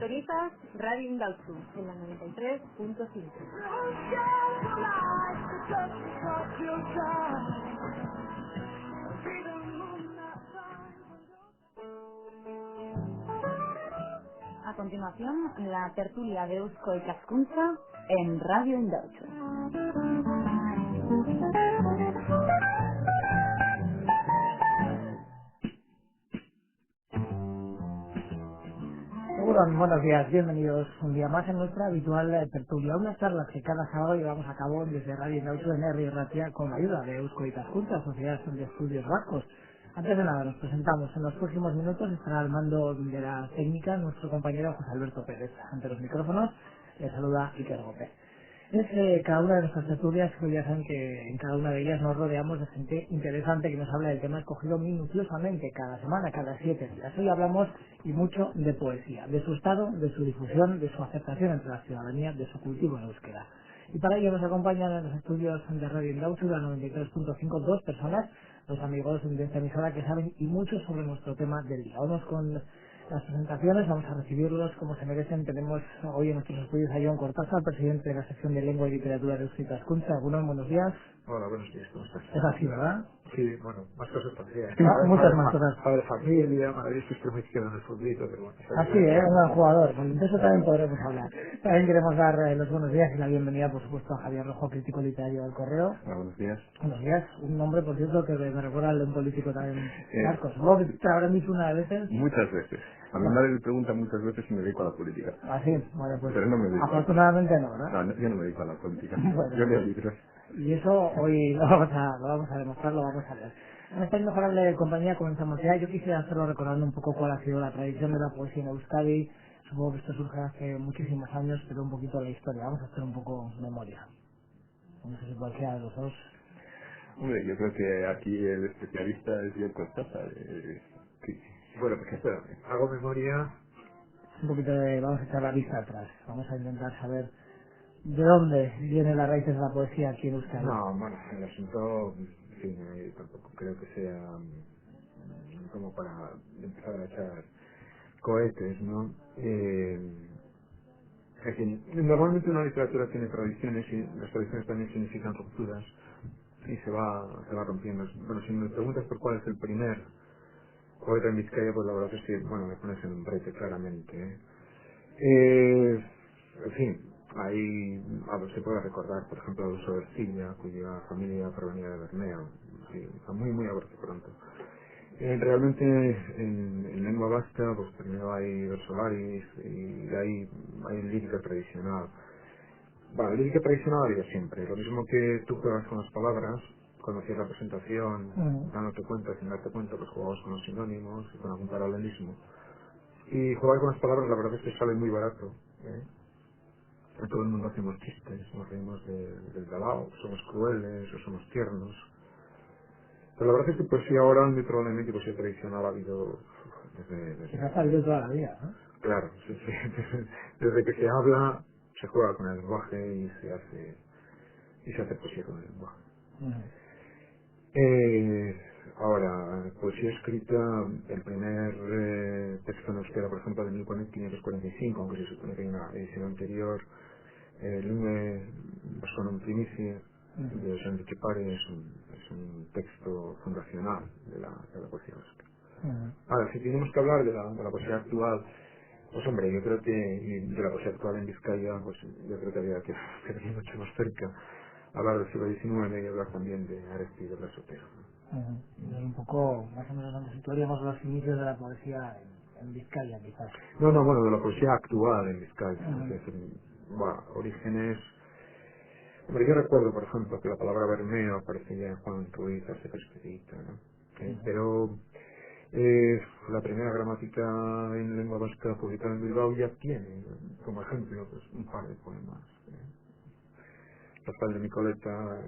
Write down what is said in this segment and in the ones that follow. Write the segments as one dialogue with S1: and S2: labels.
S1: Sintonizas Radio Indautxu en la 93.5. A continuación, la tertulia de Eusko Ikaskuntza en Radio Indautxu.
S2: Buenos días, bienvenidos un día más en nuestra habitual tertulia, unas charlas que cada sábado llevamos a cabo desde Radio Indautxu en Herri Ratia con la ayuda de Eusko Ikaskuntza, Sociedad de Estudios Vascos. Antes de nada, nos presentamos. En los próximos minutos estará al mando de la técnica nuestro compañero José Alberto Pérez. Ante los micrófonos le saluda Iker Gómez. Cada una de nuestras tertulias, que ya saben que en cada una de ellas nos rodeamos de gente interesante que nos habla del tema escogido minuciosamente cada semana, cada 7 días. Hoy hablamos y mucho de poesía, de su estado, de su difusión, de su aceptación entre la ciudadanía, de su cultivo en euskera. Y para ello nos acompañan en los estudios de Radio Indautxu, la 93.5, dos personas, los amigos de esta emisora que saben y mucho sobre nuestro tema del día. Vamos con las presentaciones, vamos a recibirlos como se merecen. Tenemos hoy en nuestros estudios a Jon Cortázar, presidente de la sección de Lengua y Literatura de Eusko Ikaskuntza. Buenos días.
S3: Hola, buenos días, ¿cómo estás?
S2: Es así, ¿verdad?
S3: Sí, bueno, más cosas podría.
S2: Muchas más cosas.
S3: Padre familia, madre que estoy muy izquierdo en el futbolito, pero bueno.
S2: Así, un gran jugador. Bueno, de eso también podremos hablar. También queremos dar los buenos días y la bienvenida, por supuesto, a Javier Rojo, crítico literario del Correo.
S3: Hola, buenos días.
S2: Buenos días. Un nombre, por cierto, que me recuerda al de un político también, Marcos. Supongo que te habrán dicho una de veces.
S3: Muchas veces. A mi madre le pregunta muchas veces si me dedico a la política.
S2: Así, bueno, pues
S3: Pero no me dedico.
S2: Afortunadamente no, ¿verdad?
S3: No, yo no me dedico a la política.
S2: Bueno,
S3: Yo leo libros.
S2: y eso hoy lo vamos a demostrar, lo vamos a ver. En esta inmejorable compañía comenzamos ya. Yo quisiera hacerlo recordando un poco cuál ha sido la tradición de la poesía en Euskadi. Supongo que esto surge hace muchísimos años, pero un poquito la historia. Vamos a hacer un poco memoria. No sé si cualquiera de los dos.
S3: Hombre, yo creo que aquí el especialista es Jon Cortázar. Sí. Bueno, pues espera, hago memoria.
S2: Un poquito vamos a echar la vista atrás. Vamos a intentar saber de dónde vienen las raíces de la poesía aquí en Euskadi.
S3: No, bueno, el asunto, en fin, tampoco creo que sea como para empezar a echar cohetes, ¿no? Es decir, normalmente una literatura tiene tradiciones y las tradiciones también significan rupturas y se va rompiendo. Bueno, si me preguntas por cuál es el primer poeta en Vizcaya, pues la verdad es que, bueno, me pones en un brete claramente, ¿eh? En fin, ahí se puede recordar, por ejemplo, a Alonso Ercilla, cuya familia provenía de Bermeo, sí, muy a bote pronto. Realmente en lengua vasca, pues primero hay versolaris y hay lírica tradicional. Bueno, lírica tradicional había siempre, lo mismo que tú juegas con las palabras, cuando hacías la presentación, dándote cuenta, sin darte cuenta, pues jugabas con los sinónimos y con algún paralelismo. Y jugar con las palabras la verdad es que sale muy barato, ¿eh? A todo el mundo hacemos chistes, nos reímos del galao, somos crueles o somos tiernos. Pero la verdad es que poesía oral, muy probablemente poesía tradicional ha habido desde
S2: ha salido toda la vida, ¿no?
S3: Claro, sí. Desde que se habla, se juega con el lenguaje y se hace poesía con el lenguaje. Ahora, poesía escrita, el primer texto en euskera, por ejemplo, de 1545, aunque se supone que hay una edición anterior, Lume Vasconum Primicie, de Jean de Chepare, es un texto fundacional de la poesía vasca. Ahora, si tenemos que hablar de la poesía actual, pues hombre, yo creo que de la poesía actual en Vizcaya, pues yo creo que había que venir mucho más cerca, hablar del siglo XIX y hablar también de Aresti y Blas Otero, ¿no?
S2: Un poco, más o menos, donde situaríamos los inicios de la poesía en Vizcaya, quizás.
S3: No, bueno, de la poesía actual en Vizcaya. Es decir, bueno, orígenes. Hombre, yo recuerdo, por ejemplo, que la palabra Bermeo aparece ya en Juan Ruiz hace Expedita, ¿no? Pero la primera gramática en lengua vasca publicada en Bilbao ya tiene, como ejemplo, pues, un par de poemas. Rafael de Micoleta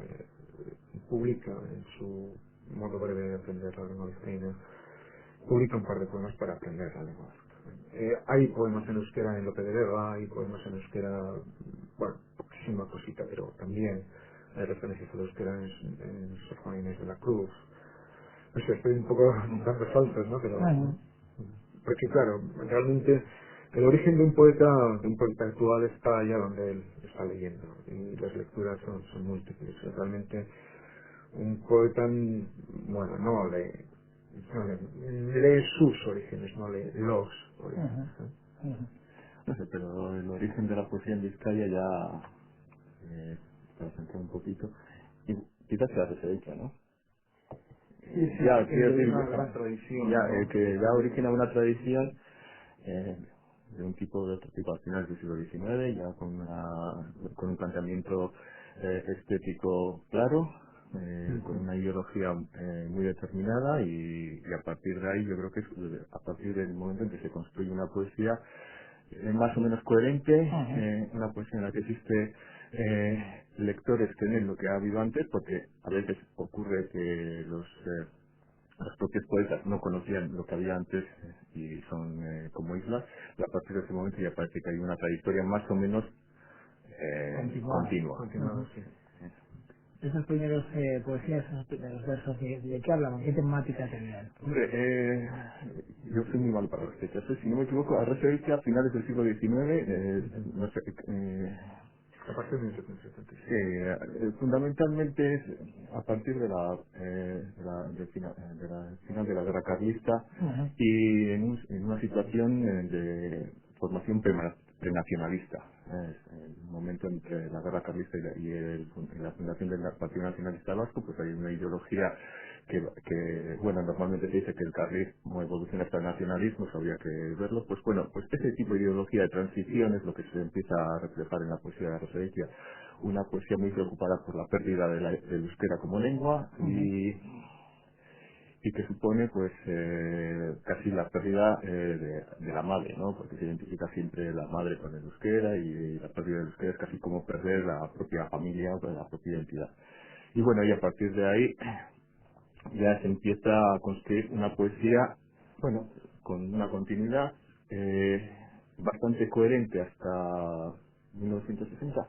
S3: publica en su modo breve de aprender la lengua vizcaína, publica un par de poemas para aprender la lengua vasca. Hay poemas en euskera en Lope de Vega, hay poemas en euskera, bueno, poquísima cosita, pero también hay referencias al euskera en Sor Juana Inés de la Cruz. No sé, estoy un poco dando saltos, ¿no? Pero, porque claro, realmente el origen de un poeta actual está allá donde él está leyendo, y las lecturas son múltiples. Realmente un poeta, bueno, lee sus orígenes, no lee los orígenes.
S4: No sé, pero el origen de la poesía en Vizcaya ya, para centrar un poquito, y quizás sea referencia, ¿no?
S3: Sí, sí,
S4: Ya,
S3: que
S4: quiero
S3: es
S4: decir,
S3: una gran tradición,
S4: ya,
S3: ¿no?
S4: que ya origina una tradición eh, de un tipo de otro tipo al final del siglo XIX, ya con un planteamiento estético claro, con una ideología muy determinada y a partir de ahí yo creo que es a partir del momento en que se construye una poesía más o menos coherente, una poesía en la que existe lectores que leen lo que ha habido antes, porque a veces ocurre que los propios poetas no conocían lo que había antes y son como islas, y a partir de ese momento ya parece que hay una trayectoria más o menos continua.
S3: Continuado, sí.
S2: Esos primeros poesías, esos primeros versos, ¿de qué hablaban? ¿Qué temática tenían?
S4: Hombre, yo soy muy mal para las fechas. Si no me equivoco, a referencia a finales del siglo XIX, no sé,
S3: A partir de 1776.
S4: sí, fundamentalmente es a partir del final de la guerra carlista y en una situación de formación prenacionalista. Es el momento entre la guerra carlista y la fundación del Partido Nacionalista Vasco, pues hay una ideología bueno, normalmente se dice que el carlismo evoluciona hasta el nacionalismo, eso habría que verlo. Pues bueno, pues ese tipo de ideología de transición es lo que se empieza a reflejar en la poesía de la referencia. Una poesía muy preocupada por la pérdida del euskera como lengua y que supone pues casi la pérdida de la madre, ¿no? Porque se identifica siempre la madre con el euskera y la pérdida del euskera es casi como perder la propia familia o la propia identidad. Y bueno, y a partir de ahí ya se empieza a construir una poesía, bueno, con una continuidad bastante coherente hasta 1960.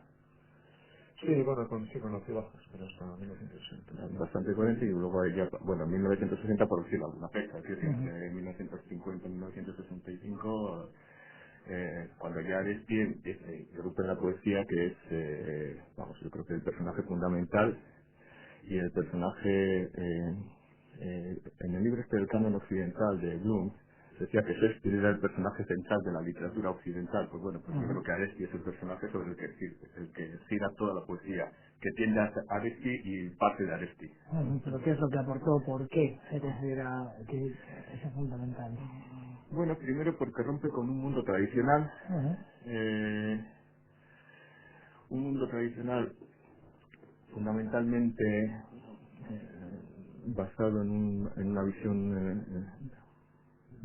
S3: Sí, bueno, sí conocí bajas, pero hasta 1960.
S4: Bastante coherente y luego ya, bueno, 1960 por decirlo alguna fecha, es decir, entre 1950 y 1965, cuando ya irrumpe en la poesía, que es, vamos, yo creo que el personaje fundamental y el personaje, en el libro este del canon occidental de Bloom, se decía que Shakespeare era el personaje central de la literatura occidental. Pues bueno, pues yo creo que Aresti es el personaje sobre el que gira toda la poesía, que tiende a Aresti y parte de Aresti.
S2: ¿Pero qué es lo que aportó? ¿Por qué se considera que es fundamental?
S4: Bueno, primero porque rompe con un mundo tradicional, un mundo tradicional fundamentalmente basado en una visión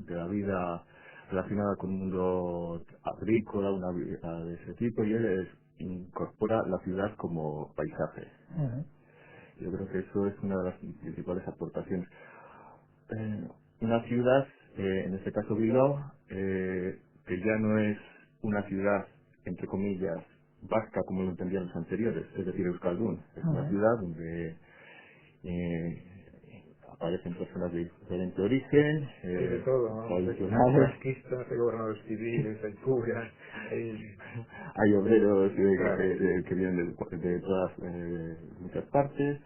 S4: de la vida relacionada con un mundo agrícola, una vida de ese tipo, y él incorpora la ciudad como paisaje. Yo creo que eso es una de las principales aportaciones. Una ciudad, en este caso Bilbao, que ya no es una ciudad, entre comillas, vasca como lo entendían los anteriores, es decir, Euskaldun. Es una ciudad donde eh, aparecen personas de diferente origen,
S3: Y de todo, ¿no? Hay
S4: tradicionales,
S3: franquistas, hay gobernadores civiles, hay curas,
S4: hay obreros
S3: claro.
S4: que vienen de todas muchas partes.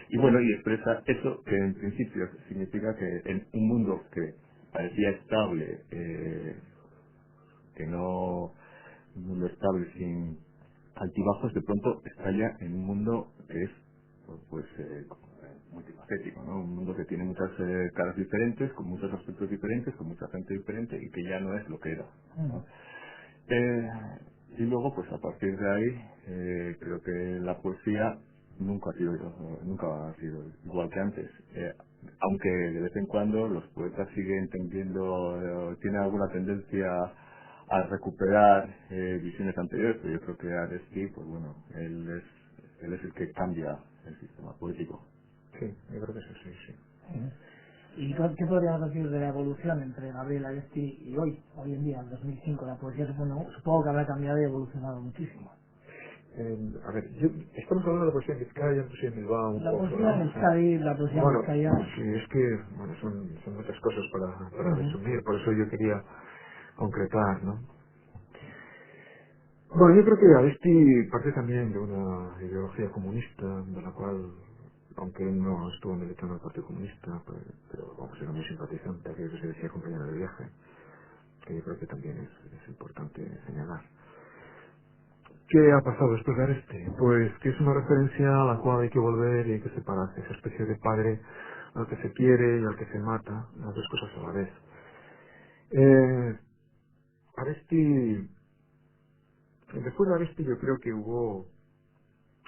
S4: Y bueno, y expresa eso que en principio significa que en un mundo que parecía estable, que no, un mundo estable sin altibajos, de pronto estalla en un mundo que es pues multifacético, ¿no? Un mundo que tiene muchas caras diferentes, con muchos aspectos diferentes, con mucha gente diferente y que ya no es lo que era, ¿no? Y luego, pues a partir de ahí, creo que la poesía nunca ha sido igual que antes. Aunque de vez en cuando los poetas siguen tendiendo, tienen alguna tendencia a recuperar visiones anteriores, pero yo creo que Aresti, pues bueno, él es el que cambia el sistema poético.
S3: Sí, yo creo que eso sí, sí.
S2: ¿Y qué podríamos decir de la evolución entre Gabriel Aresti y hoy en día, en 2005? La poesía supongo que habrá cambiado y evolucionado muchísimo.
S3: A ver, estamos hablando de la poesía en Vizcaya, la poesía en Bilbao, un
S2: La
S3: poco,
S2: poesía en
S3: ¿no?
S2: Euskadi, la poesía en
S3: Bueno,
S2: Vizcaya...
S3: sí, es que bueno, son muchas cosas para resumir, por eso yo quería concretar, ¿no? Bueno, yo creo que Aresti parte también de una ideología comunista, de la cual, aunque él no estuvo militando en el Partido Comunista, pero vamos, era muy simpatizante, aquello que se decía compañero de viaje, que yo creo que también es importante señalar. ¿Qué ha pasado después de Aresti? Pues que es una referencia a la cual hay que volver y hay que separarse, esa especie de padre al que se quiere y al que se mata, las dos cosas a la vez. Aresti, después de Aresti yo creo que hubo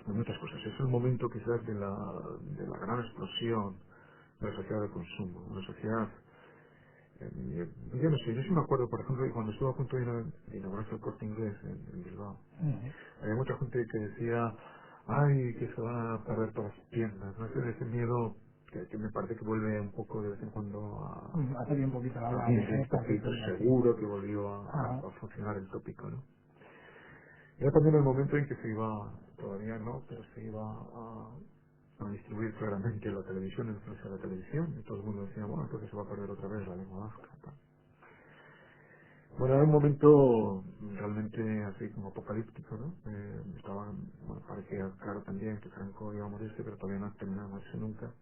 S3: muchas cosas. Es el momento quizás de la gran explosión de la sociedad de consumo, una sociedad, yo no sé, yo sí me acuerdo, por ejemplo, que cuando estuve a punto de inaugurarse el Corte Inglés en Bilbao,
S2: Ujú.
S3: había mucha gente que decía, ay, que se van a perder todas las tiendas, ¿no? Ese miedo que me parece que vuelve un poco de vez en cuando
S2: Hace bien poquito
S3: a
S2: hablar
S3: mí,
S2: de
S3: un
S2: esta
S3: poquito
S2: tertulia, sí.
S3: seguro que volvió
S2: Ajá.
S3: a funcionar el tópico, ¿no? Era también el momento en que se iba, todavía no, pero se iba a distribuir claramente la televisión, el influencia de la televisión, y todo el mundo decía, bueno, entonces se va a perder otra vez la lengua vasca. Tal. Bueno, era un momento realmente así como apocalíptico, ¿no? Bueno, parecía claro también que Franco iba a morirse, pero todavía no ha terminado de morirse nunca.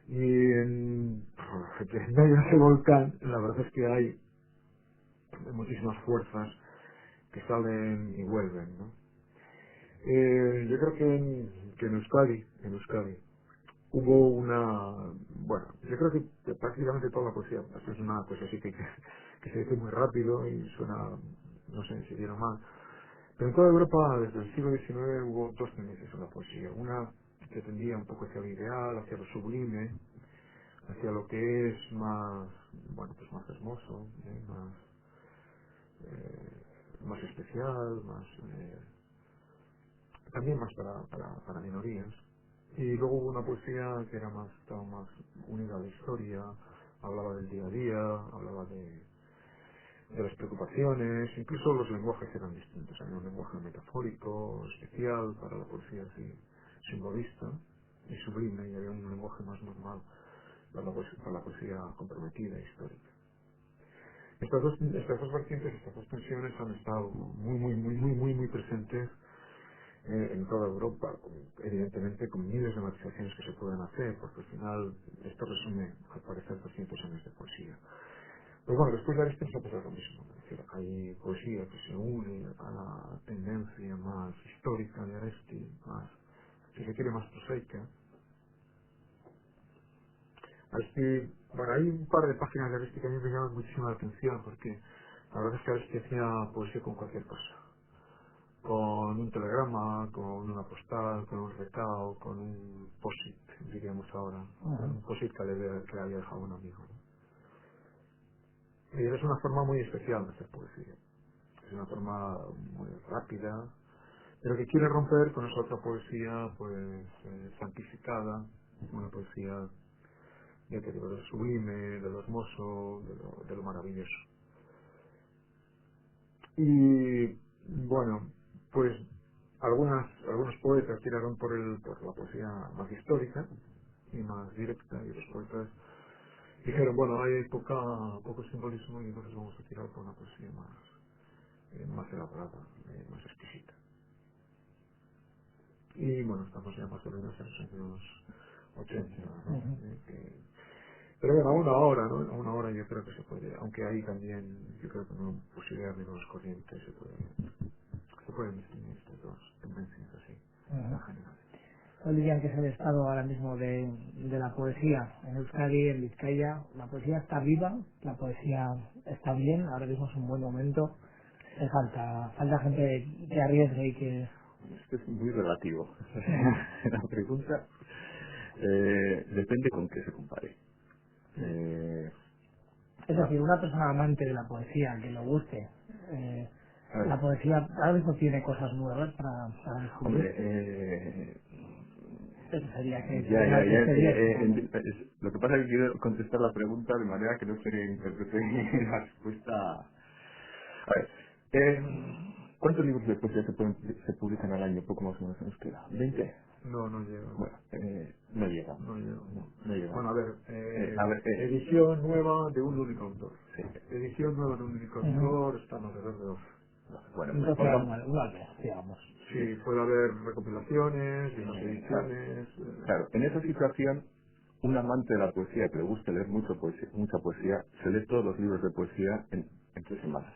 S3: Y en medio de ese volcán, la verdad es que hay muchísimas fuerzas que salen y vuelven, ¿no? Yo creo que en Euskadi hubo bueno, yo creo que prácticamente toda la poesía, esto es una cosa así que se dice muy rápido y suena, no sé si bien o mal, pero en toda Europa desde el siglo XIX hubo dos tendencias en la poesía, una que tendía un poco hacia lo ideal, hacia lo sublime, hacia lo que es más, bueno, pues más hermoso, más especial, también más para minorías. Y luego hubo una poesía que estaba más unida a la historia, hablaba del día a día, hablaba de las preocupaciones, incluso los lenguajes eran distintos. Había un lenguaje metafórico, especial para la poesía así, simbolista y sublime, y había un lenguaje más normal para la poesía comprometida, histórica. Estas dos vertientes, estas dos tensiones han estado muy presentes en toda Europa, evidentemente con miles de matizaciones que se pueden hacer, porque al final esto resume, al parecer, 200 años de poesía. Pero bueno, después de Aristóteles ha pasado lo mismo. Es decir, hay poesía que se une a la tendencia más histórica de Aresti, más, si se quiere, más prosaica. Aresti, bueno, hay un par de páginas de Aresti que a mí me llaman muchísimo la atención, porque la verdad es que Aresti hacía poesía con cualquier cosa. Con un telegrama, con una postal, con un recao, con un posit, diríamos ahora, con
S2: Ujú.
S3: un posit que le había dejado un amigo. ¿No? Y es una forma muy especial de hacer poesía. Es una forma muy rápida, pero que quiere romper con esa otra poesía, pues, santificada, una poesía, ya te digo, de lo sublime, de lo hermoso, de lo maravilloso. Y bueno, pues algunos poetas tiraron por la poesía más histórica y más directa, y los poetas dijeron, bueno, hay poco simbolismo y entonces vamos a tirar por una poesía más elaborada, más exquisita. Y bueno, estamos ya más o menos en los años 80, ¿no?
S2: Ujú.
S3: Pero bueno, a una hora yo creo que se puede, aunque hay también, yo creo que una posibilidad de nuevas corrientes, se pueden distinguir estas dos tendencias así,
S2: Ujú.
S3: en general.
S2: ¿Cuál dirían que es el estado ahora mismo de la poesía en Euskadi, en Vizcaya? ¿La poesía está viva? ¿La poesía está bien? Ahora mismo es un buen momento. Falta gente que arriesgue y que...
S4: Esto es muy relativo.
S2: Ujú.
S4: La pregunta depende con qué se compare. Eh,
S2: Es
S4: la-
S2: decir, una persona amante de la poesía, que le guste,
S4: a ver,
S2: la poesía ahora mismo tiene cosas nuevas para
S4: hombre,
S2: descubrir. Eso sería
S4: ya, ya, ya,
S2: que sería, supongo.
S4: lo que pasa es que quiero contestar la pregunta de manera que no se interprete la respuesta. A ver, ¿cuántos libros de poesía se publican al año? Poco más o menos en euskera. ¿20?
S3: No, no llega.
S4: Bueno, no llega.
S3: No llega.
S4: No llega.
S3: Bueno, a ver,
S4: A ver,
S3: edición nueva de un único autor.
S4: sí.
S3: Edición nueva de un único
S2: Ujú.
S3: autor están alrededor de 12.
S4: Bueno, pues
S2: Entonces,
S4: pongamos,
S2: uno al mes, digamos.
S3: Sí, puede haber recopilaciones, unas
S4: claro,
S3: ediciones.
S4: claro, en esa situación, un amante de la poesía que le guste leer mucha poesía, se lee todos los libros de poesía en 3 semanas.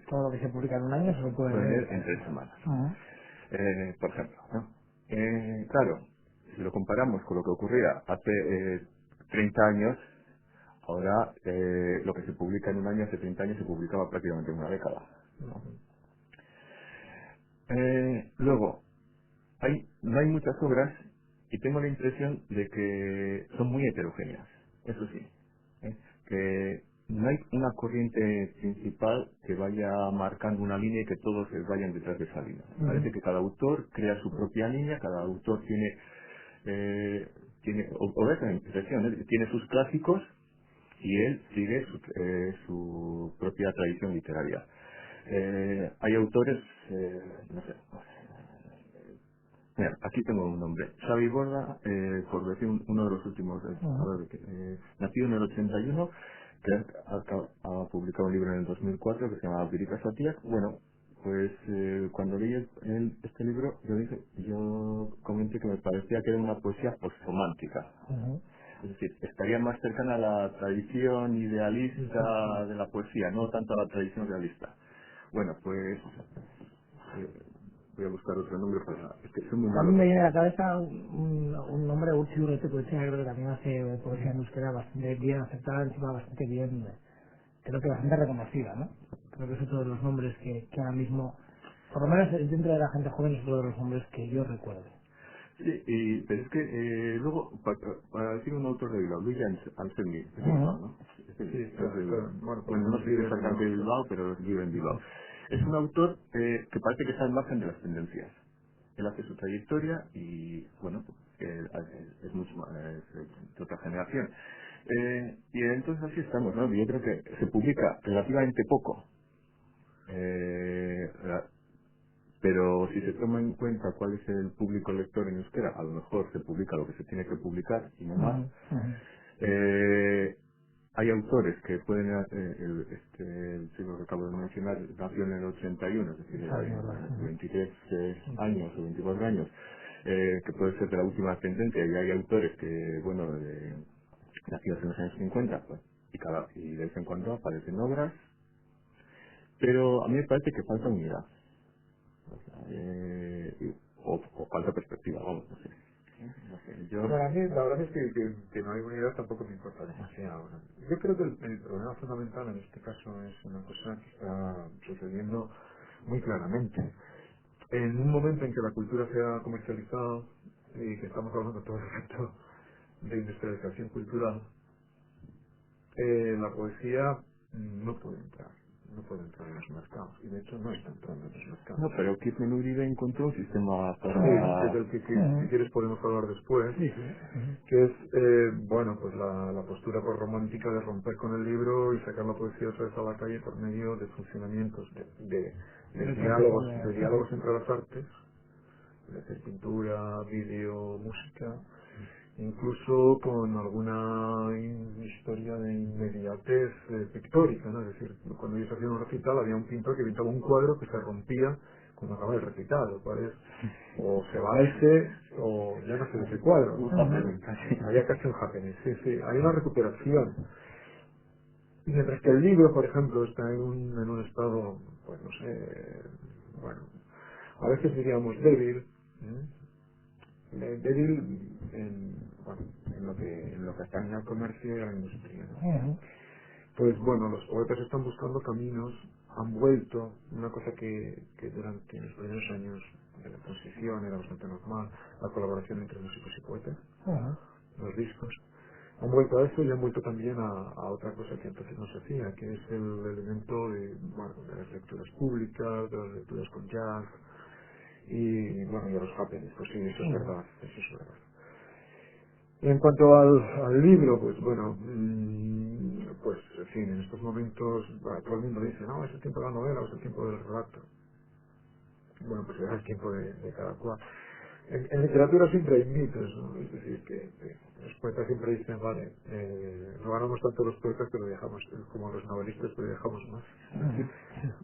S2: Todo lo que se publica en un año se lo puede
S4: Pueden
S2: leer
S4: leer
S2: en
S4: en
S2: 3
S4: tres
S2: semanas.
S4: semanas. Por ejemplo, ¿no? Claro, si lo comparamos con lo que ocurría hace 30 años, ahora lo que se publica en un año hace 30 años se publicaba prácticamente en una década. ¿No?
S3: Ujú.
S4: Luego, no hay muchas obras y tengo la impresión de que son muy heterogéneas, eso sí, ¿eh? Que no hay una corriente principal que vaya marcando una línea y que todos vayan detrás de esa línea. Parece que cada autor crea su propia línea, cada autor o esa impresión, ¿eh? Tiene sus clásicos y él sigue su propia tradición literaria. Hay autores, no sé, mira, aquí tengo un nombre. Xavi Borda, por decir uno de los últimos, nacido en el 81, que ha publicado un libro en el 2004 que se llama Viritas Satías. Bueno, pues cuando leí este libro, yo comenté que me parecía que era una poesía postromántica. Es decir, estaría más cercana a la tradición idealista de la poesía, no tanto a la tradición realista. Bueno, pues voy a buscar otro nombre para... Es que soy muy
S2: A mí
S3: malo
S2: me
S3: para...
S2: viene a la cabeza un nombre, Urchi Urrete Poesía, creo que también hace poesía en euskera bastante bien aceptada, encima bastante bien, creo que bastante reconocida, ¿no? Creo que es otro de los nombres que ahora mismo, por lo menos dentro de la gente joven, es otro de los nombres que yo recuerdo.
S4: Sí, pero es que luego, para decir un autor de Bilbao, Luis Anselmi, es de Bilbao,
S2: Ujú.
S4: ¿no?
S3: Sí,
S4: Es de Bilbao.
S3: bueno, por lo
S4: Bueno, no
S3: menos
S4: sé
S3: vive en
S4: exactamente de
S3: Bilbao.
S4: Bilbao, pero vive en Bilbao. Es un autor que parece que está al margen de las tendencias. Él hace su trayectoria y, bueno, pues, es mucho más, de otra generación. Y entonces así estamos, ¿no? Yo creo que se publica relativamente poco. Eh, pero si se toma en cuenta cuál es el público lector en euskera, a lo mejor se publica lo que se tiene que publicar y no más. Eh, hay autores que pueden, el chico que acabo de mencionar, nació en el 81, es decir,
S2: Xavi
S4: hay
S2: Borda.
S4: 23 años o 24 años, que puede ser de la última tendencia, y hay autores que, bueno, nacidos en los años 50, pues, y de vez en cuando aparecen obras, pero a mí me parece que falta unidad. O sea, o falta perspectiva, vamos, no sé. No sé, yo...
S3: Para mí, la verdad es que no hay unidad tampoco me importa demasiado, ¿no? Yo creo que el problema fundamental en este caso es una cosa que está sucediendo muy claramente. En un momento en que la cultura se ha comercializado y que estamos hablando todo el rato de industrialización cultural, la poesía no puede entrar, no puede entrar en los mercados y de hecho no está entrando en los
S4: No,
S3: mercados.
S4: pero Kirchner Uribe encontró un sistema
S3: Sí, que
S4: para...
S3: del que si quieres podemos hablar después,
S2: Sí, sí.
S3: que es, bueno, pues la postura pues, romántica de romper con el libro y sacar la poesía otra vez a la calle por medio de funcionamientos, de
S2: El proceso
S3: de diálogos entre las artes, es decir, pintura, vídeo, música, incluso con alguna historia de inmediatez pictórica, ¿no? Es decir, cuando ellos hacían un recital había un pintor que pintaba un cuadro que se rompía cuando acababa el recital, lo cual es o se va a ese o ya no se ve ese cuadro,
S4: Un
S3: ¿no?
S4: happening casi.
S3: Había casi un happening, sí, sí, hay una recuperación. Mientras que el libro, por ejemplo, está en un estado, pues no sé, bueno, a veces diríamos débil, débil bueno, en lo que atañe al comercio y a la industria, ¿no? Pues bueno, los poetas están buscando caminos, han vuelto, una cosa que durante los primeros años de la transición era bastante normal, la colaboración entre músicos y poetas, los discos, han vuelto a eso y han vuelto también a otra cosa que entonces no se hacía, que es el elemento bueno, de las lecturas públicas, de las lecturas con jazz, y bueno, y a los happenings, pues sí, eso es verdad, eso es verdad. En cuanto al libro, pues bueno, pues en fin, en estos momentos todo el mundo dice, no, es el tiempo de la novela, es el tiempo del relato. Bueno, pues es el tiempo de cada cual. en literatura siempre hay mitos, ¿no? Es decir, que los poetas siempre dicen, vale, no ganamos tanto los poetas, pero viajamos, como los novelistas, pero viajamos más.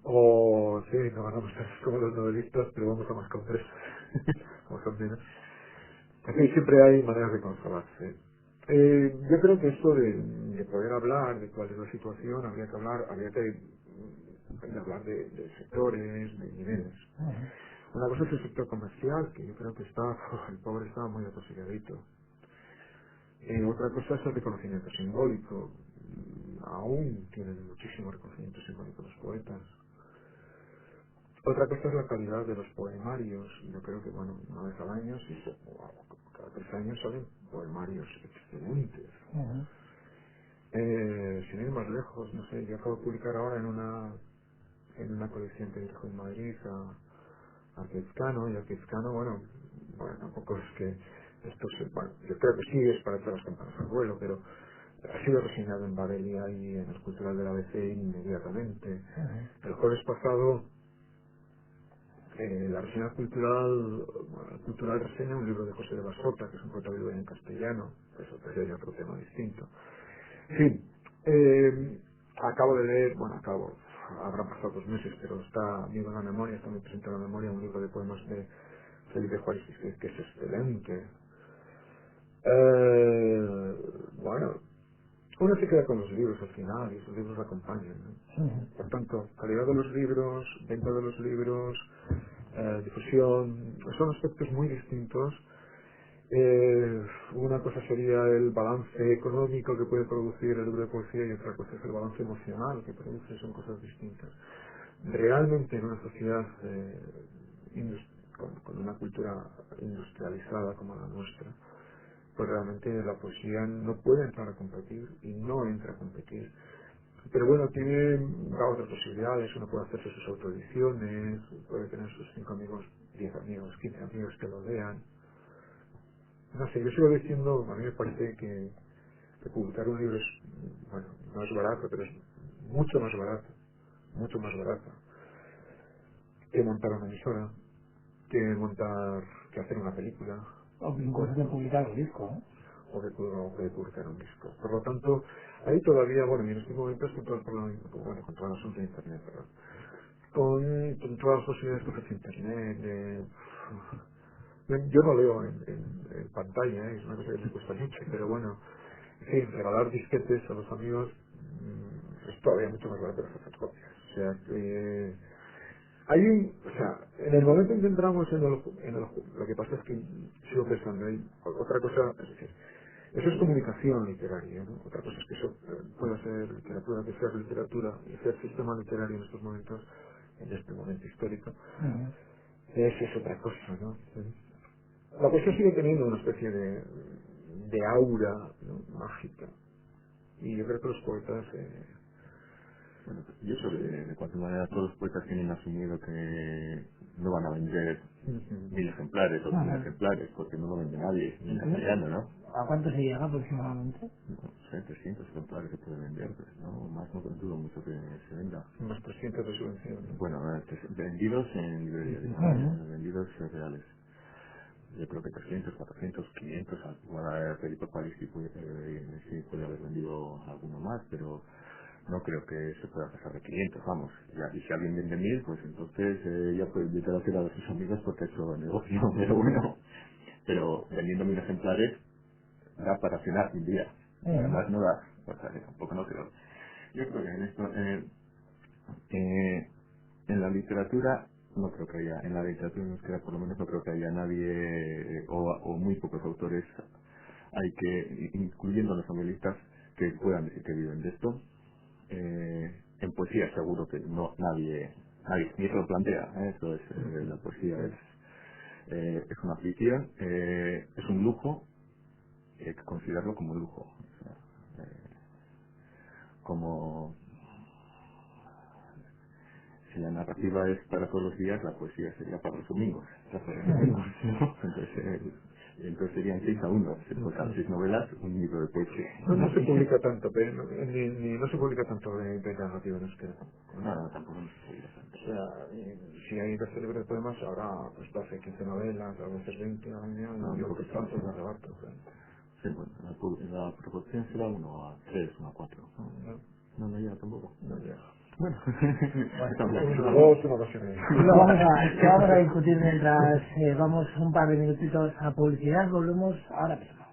S3: O, sí, no ganamos tanto como los novelistas, pero vamos a más congresos, como son menos. Así siempre hay maneras de consolarse. Yo creo que esto de poder hablar de cuál es la situación, habría que hablar de sectores, de niveles. Una cosa es el sector comercial, que yo creo que está, el pobre está muy atosigadito. Otra cosa es el reconocimiento simbólico. Aún tienen muchísimo reconocimiento simbólico los poetas. Otra cosa es la calidad de los poemarios. Yo creo que, bueno, una vez al año, sí, o cada 3 años salen poemarios excelentes. Sin ir más lejos, no sé, yo acabo de publicar ahora en una colección que dirijo en Madrid a Quetzcano, y a Quetzcano, bueno, tampoco es que esto se, bueno, yo creo que sí es para echar las campanas al vuelo, pero ha sido reseñado en Barelia y en el Cultural de la ABC inmediatamente. El jueves pasado, la reseña cultural reseña un libro de José de Basota, que es un poeta vive en castellano, eso sería otro tema distinto. En fin, acabo de leer, habrá pasado 2 meses, pero está vivo en la memoria, está muy presente en la memoria, un libro de poemas de Felipe Juárez, que es excelente. Bueno, uno se queda con los libros al final y esos libros acompañan, ¿no? Por tanto, calidad de los libros, venta de los libros, difusión, son aspectos muy distintos. Una cosa sería el balance económico que puede producir el libro de poesía y otra cosa es el balance emocional que produce, son cosas distintas. Realmente en una sociedad con una cultura industrializada como la nuestra, pues realmente la poesía no puede entrar a competir y no entra a competir. Pero bueno, da otras posibilidades, uno puede hacerse sus autoediciones, puede tener sus 5 amigos, 10 amigos, 15 amigos que lo lean. No sé, yo sigo diciendo, a mí me parece que publicar un libro es, bueno, no es barato, pero es mucho más barato que montar una emisora, que hacer una película,
S2: O incluso de publicar el disco, ¿no?
S3: o de publicar un disco. Por lo tanto, ahí todavía, bueno, y en estos momentos con todo con todo el asunto de Internet, perdón, con todas las posibilidades que ofrece Internet, yo no leo en pantalla, es una cosa que me cuesta mucho, pero bueno, sí, regalar disquetes a los amigos es todavía mucho más barato que las fotocopias. O sea, que en el momento en que entramos lo que pasa es que sigo pensando, hay otra cosa, es decir, eso es comunicación literaria, ¿no? Otra cosa es que eso pueda ser literatura, que sea literatura y ser sistema literario en estos momentos, en este momento histórico, eso es otra cosa, ¿no? La poesía sigue teniendo una especie de aura, ¿no? Mágica, y yo creo que los poetas
S4: Bueno, pues yo creo que de cualquier manera todos los poetas tienen asumido que no van a vender 1000 ejemplares o 100 ejemplares porque no lo vende nadie, ni en castellano, ¿no?
S2: ¿A cuánto se llega aproximadamente?
S4: No sé, 300 ejemplares se puede vender, pues no, más no dudo mucho que se venda.
S3: unos 300 de subvención, ¿no?
S4: Bueno, vendidos en librerías, vendidos reales. Yo creo que 300, 400, 500, igual Felipe Juárez sí puede haber vendido alguno más, pero no creo que se pueda pasar de 500, vamos. Y si alguien vende 1000, pues entonces ya puede invitar a hacer a sus amigos porque ha hecho negocio, pero bueno. Pero vendiendo 1000 ejemplares da para cenar un día. Además no da, o sea, tampoco no creo. Yo creo que en esto, en la literatura, no creo que haya, en la literatura en euskera por lo menos no creo que haya nadie o muy pocos autores hay que, incluyendo los novelistas, que puedan decir que viven de esto. En poesía seguro que no nadie ni se lo plantea, eso es la poesía es una afición, es un lujo, hay que considerarlo como un lujo, o sea, como si la narrativa es para todos los días, la poesía sería para los domingos, ¿no? Entonces serían 6-1, se tocan 6 novelas, un libro de poesía.
S3: No se publica tanto, pero no se publica tanto de narrativa en euskera.
S4: No, tampoco no se publica tanto.
S3: O sea, si hay 12 libros de poemas, ahora pues 12, 15 novelas, a veces 20 al año, no digo que tanto es arrebato.
S4: Sí, bueno, la proporción será 1:3, 1:4. No llega tampoco.
S3: No llega.
S4: Bueno,
S3: Una, dos, una ocasión.
S2: Que vamos a discutir mientras vamos un par de minutitos a publicidad. Volvemos ahora mismo.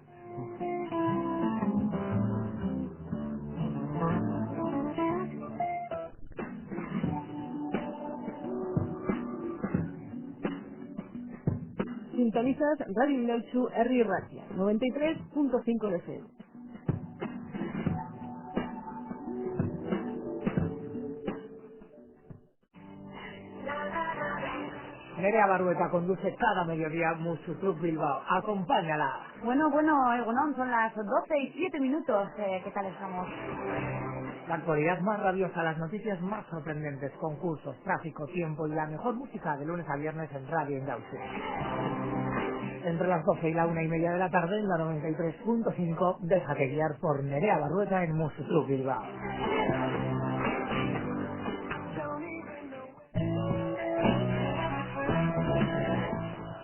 S1: Sintonizas Radio Indautxu Herri Ratia, 93.5 de FM.
S2: Nerea Barrueta conduce cada mediodía Musu Club Bilbao. Acompáñala.
S1: Bueno, son las 12 y 7 minutos. ¿Qué tal estamos?
S2: La actualidad más rabiosa, las noticias más sorprendentes, concursos, tráfico, tiempo y la mejor música de lunes a viernes en Radio Indautxu. Entre las 12 y la 1:30 de la tarde en la 93.5, déjate guiar por Nerea Barrueta en Musu Club Bilbao.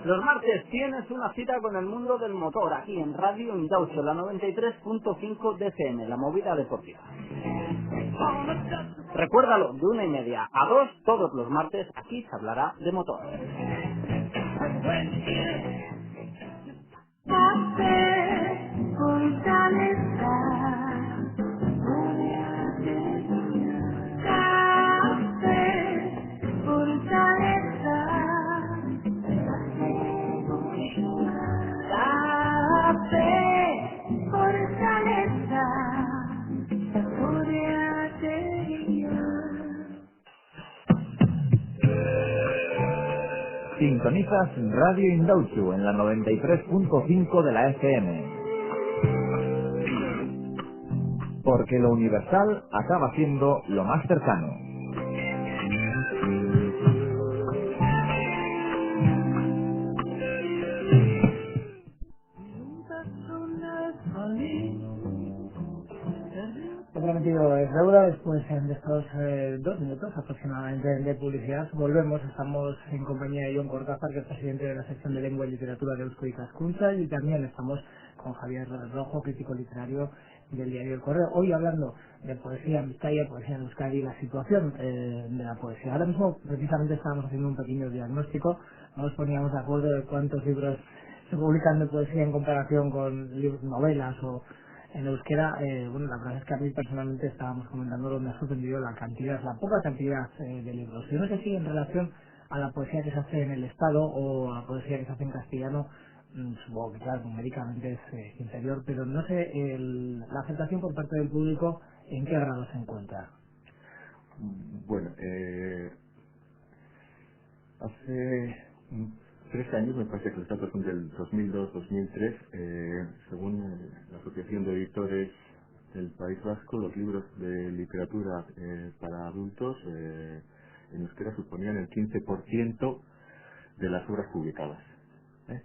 S5: Los martes tienes una cita con el mundo del motor aquí en Radio Indautxu, la 93.5 de FM, la movida deportiva. Recuérdalo, de 1:30 a 2 todos los martes aquí se hablará de motor.
S6: Sintonizas Radio Indautxu en la 93.5 de la FM. Porque lo universal acaba siendo lo más cercano.
S2: Lo prometido es deuda. Después de estos 2 minutos aproximadamente de publicidad volvemos. Estamos en compañía de Jon Cortázar, que es presidente de la sección de Lengua y Literatura de Eusko Ikaskuntza, y también estamos con Javier Rojo, crítico literario del diario El Correo, hoy hablando de poesía en Vizcaya, poesía en Euskadi y la situación de la poesía. Ahora mismo precisamente estábamos haciendo un pequeño diagnóstico, no nos poníamos de acuerdo de cuántos libros se publican de poesía en comparación con libros, novelas o en euskera. Bueno, la verdad es que a mí personalmente estábamos comentando donde ha sorprendido la cantidad, la poca cantidad de libros. Yo no sé si en relación a la poesía que se hace en el Estado o a la poesía que se hace en castellano, supongo que claro, numéricamente es inferior, pero no sé la aceptación por parte del público en qué grado se encuentra.
S4: Bueno, hace 3 años, me parece que los datos son del 2002-2003, según la Asociación de Editores del País Vasco, los libros de literatura para adultos en euskera suponían el 15% de las obras publicadas. El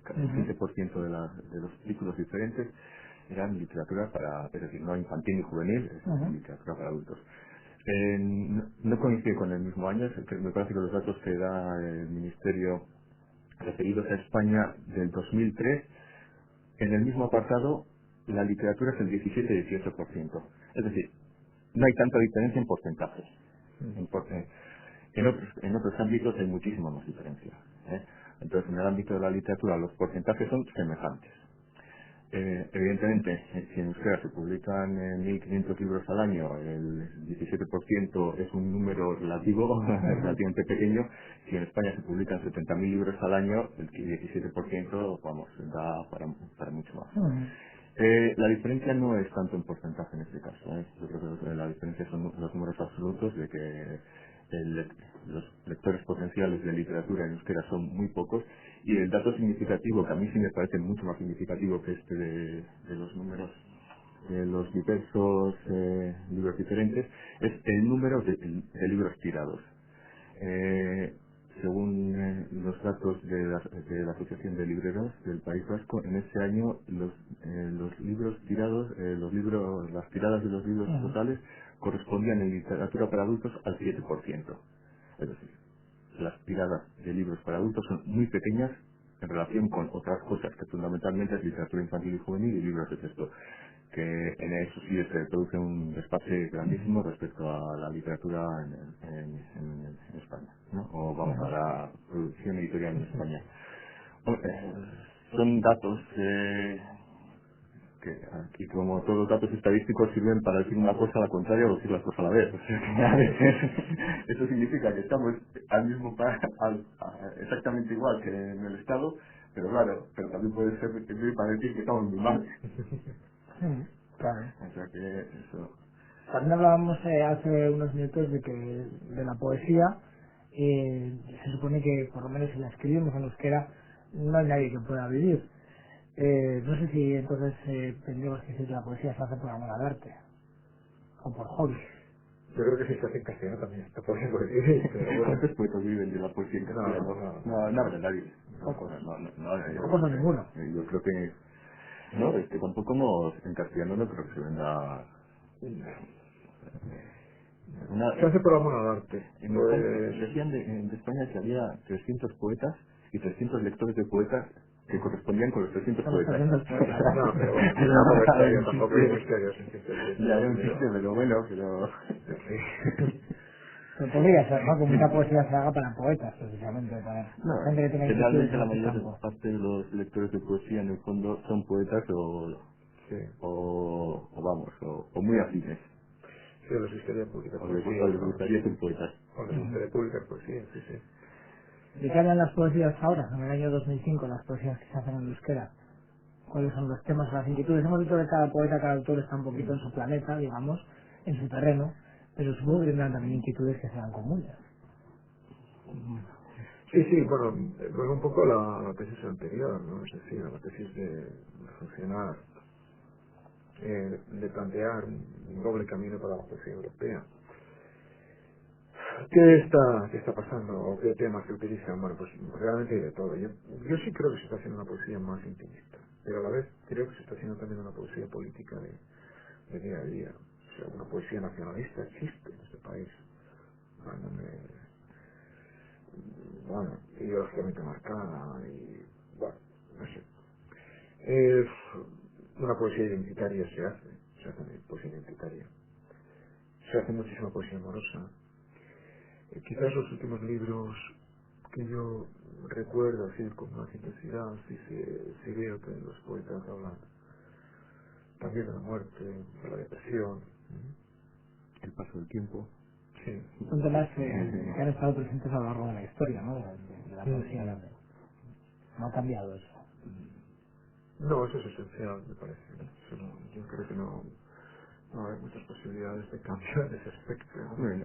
S4: 15% de los títulos diferentes eran literatura para, es decir, no infantil ni juvenil, es literatura para adultos. No coincide con el mismo año, me parece que los datos que da el Ministerio referidos a España del 2003, en el mismo apartado la literatura es el 17-18%. Es decir, no hay tanta diferencia en porcentajes. En otros ámbitos hay muchísima más diferencia. Entonces, en el ámbito de la literatura los porcentajes son semejantes. Evidentemente, si en euskera se publican 1.500 libros al año, el 17% es un número relativo, relativamente pequeño. Si en España se publican 70.000 libros al año, el 17%, vamos, da para mucho más. La diferencia no es tanto en porcentaje en este caso. Yo creo que la diferencia son los números absolutos de que los lectores potenciales de literatura en euskera son muy pocos, y el dato significativo, que a mí sí me parece mucho más significativo que este de los números de los diversos libros diferentes, es el número de libros tirados. Según los datos de la Asociación de Libreros del País Vasco, en ese año los libros tirados, las tiradas de los libros totales correspondían en literatura para adultos al 7%. Es decir, las tiradas de libros para adultos son muy pequeñas en relación con otras cosas, que fundamentalmente es literatura infantil y juvenil y libros de texto, que en eso sí se produce un desfase grandísimo respecto a la literatura en España, ¿no? O vamos, a la producción editorial en España. Bueno, son datos que aquí, como todos los datos estadísticos, sirven para decir una cosa a la contraria o decir las cosas a la vez. O sea, que a veces eso significa que estamos al mismo exactamente igual que en el Estado, pero claro, pero también puede ser para decir que estamos muy mal.
S2: Claro.
S4: O sea que eso.
S2: También hablábamos hace unos minutos de la poesía. Se supone que, por lo menos si la escribimos en euskera, no hay nadie que pueda vivir. No sé si entonces tendríamos que decir que la poesía se hace por amor al arte o por hobby.
S3: Yo creo que si se hace en castellano también está por decir, pero bueno.
S4: ¿Cuántos poetas viven de la poesía en castellano? No, nadie.
S2: Pocos.
S4: Yo
S2: Pocos o ninguno.
S4: yo creo que no, tampoco no, en castellano no creo que se venda
S3: Se hace por amor al arte.
S4: en España, decían de España que había 300 poetas y 300 lectores de poetas que correspondían con los 300 poetas.
S3: No, pero no, misterio, tampoco hay misterios en
S4: Ya hay un chiste, pero bueno, pero...
S2: Pero podría ser, ¿no? Como una poesía se haga para poetas, precisamente, para
S4: No,
S2: gente que tenga inquietudes
S4: generalmente
S2: en
S4: la
S2: este
S4: mayor
S2: campo.
S4: parte de los lectores de poesía en el fondo son poetas o muy afines.
S3: Sí, les gustaría publicar
S4: O
S3: poesía.
S4: les gustaría ser poetas.
S3: O les gustaría publicar poesía, sí.
S2: ¿De qué hablan las poesías ahora, en el año 2005, las poesías que se hacen en euskera? ¿Cuáles son los temas, las inquietudes? Hemos dicho que cada poeta, cada autor está un poquito en su planeta, digamos, en su terreno, pero supongo que tendrán también inquietudes que sean comunes.
S3: Sí, bueno, vuelvo un poco a la tesis anterior, ¿no? Es decir, a la tesis de funcionar, de plantear un doble camino para la poesía europea. ¿Qué está pasando o qué temas se utilizan? Bueno, pues realmente hay de todo. Yo sí creo que se está haciendo una poesía más intimista, pero a la vez creo que se está haciendo también una poesía política de día a día. O sea, una poesía nacionalista existe en este país. Bueno, ideológicamente marcada y, bueno, no sé. Una poesía identitaria se hace poesía identitaria. Se hace muchísima poesía amorosa. Quizás los últimos libros que yo recuerdo así con más intensidad, sí veo que los poetas hablan también de la muerte, de la depresión,
S4: El paso del tiempo.
S3: sí.
S2: Son temas que han estado presentes a lo largo de la historia, ¿no? De la poesía. No ha cambiado eso.
S3: No, eso es esencial, me parece. Yo creo que no hay muchas posibilidades de cambio en ese aspecto.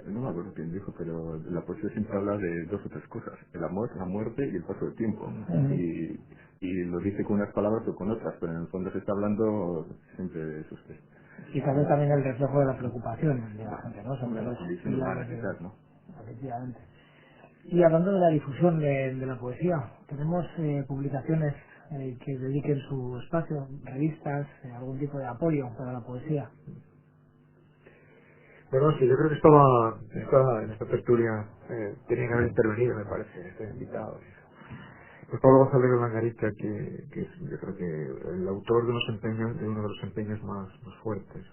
S4: No me acuerdo quién dijo, pero la poesía siempre habla de dos o tres cosas: el amor, la muerte y el paso del tiempo. Y lo dice con unas palabras o con otras, pero en el fondo se está hablando siempre de esos tres.
S2: Y también el reflejo de la preocupación de la gente, ¿no? Sobre
S4: Las
S2: los
S4: condiciones humanas, quizás, ¿no?
S2: Efectivamente. Y hablando de la difusión de la poesía, tenemos publicaciones que dediquen su espacio, revistas, algún tipo de apoyo para la poesía.
S3: Bueno, sí, yo creo que estaba en esta tertulia, tenía que haber intervenido, me parece, este invitado. Pues Pablo González de Langarita, que es, yo creo que el autor de uno de los empeños más fuertes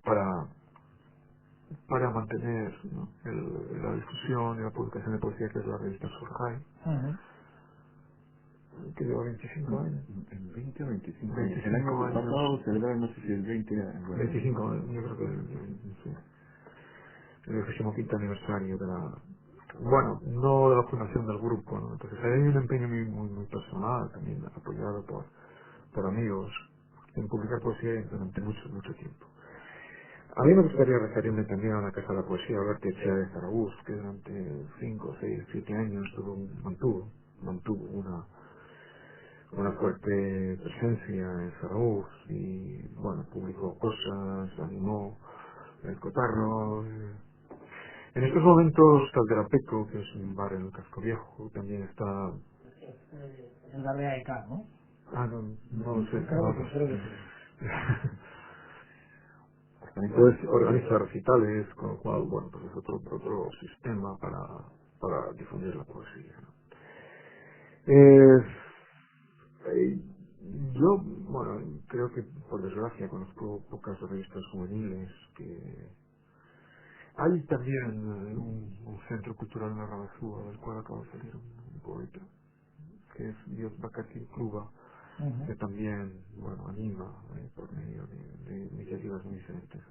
S3: para mantener, ¿no?, la difusión y la publicación de poesía, que es la revista Surjai, que lleva 25 años.
S4: ¿En 20 o 25 años?
S3: 25
S4: El año
S3: años.
S4: pasado celebraron, no sé si el 20... Bueno.
S3: 25 años, yo creo que el 25º aniversario de la... Bueno, no de la fundación del grupo, ¿no? Entonces hay un empeño muy personal, también apoyado por amigos, en publicar poesía durante mucho tiempo. A mí me gustaría referirme también a la Casa de la Poesía Alberto Echea de Zaragoza, que durante 5, 6, 7 años mantuvo una fuerte presencia en Zaragoza y, bueno, publicó cosas, animó el cotarro. En estos momentos, Calderapeco, que es un bar en el Casco Viejo, también está...
S2: El bar de AEK, ¿no?
S3: No lo sé.
S2: Creo que sí.
S3: Entonces organiza recitales, con lo cual, bueno, pues es otro sistema para para difundir la poesía, ¿no? Yo, bueno, creo que por desgracia conozco pocas revistas juveniles que... Hay también un centro cultural en la Rabazúa, del cual acaba de salir un poeta, que es Dios Bacati Cluba,
S2: Ujú.
S3: que también, bueno, anima por medio de iniciativas muy diferentes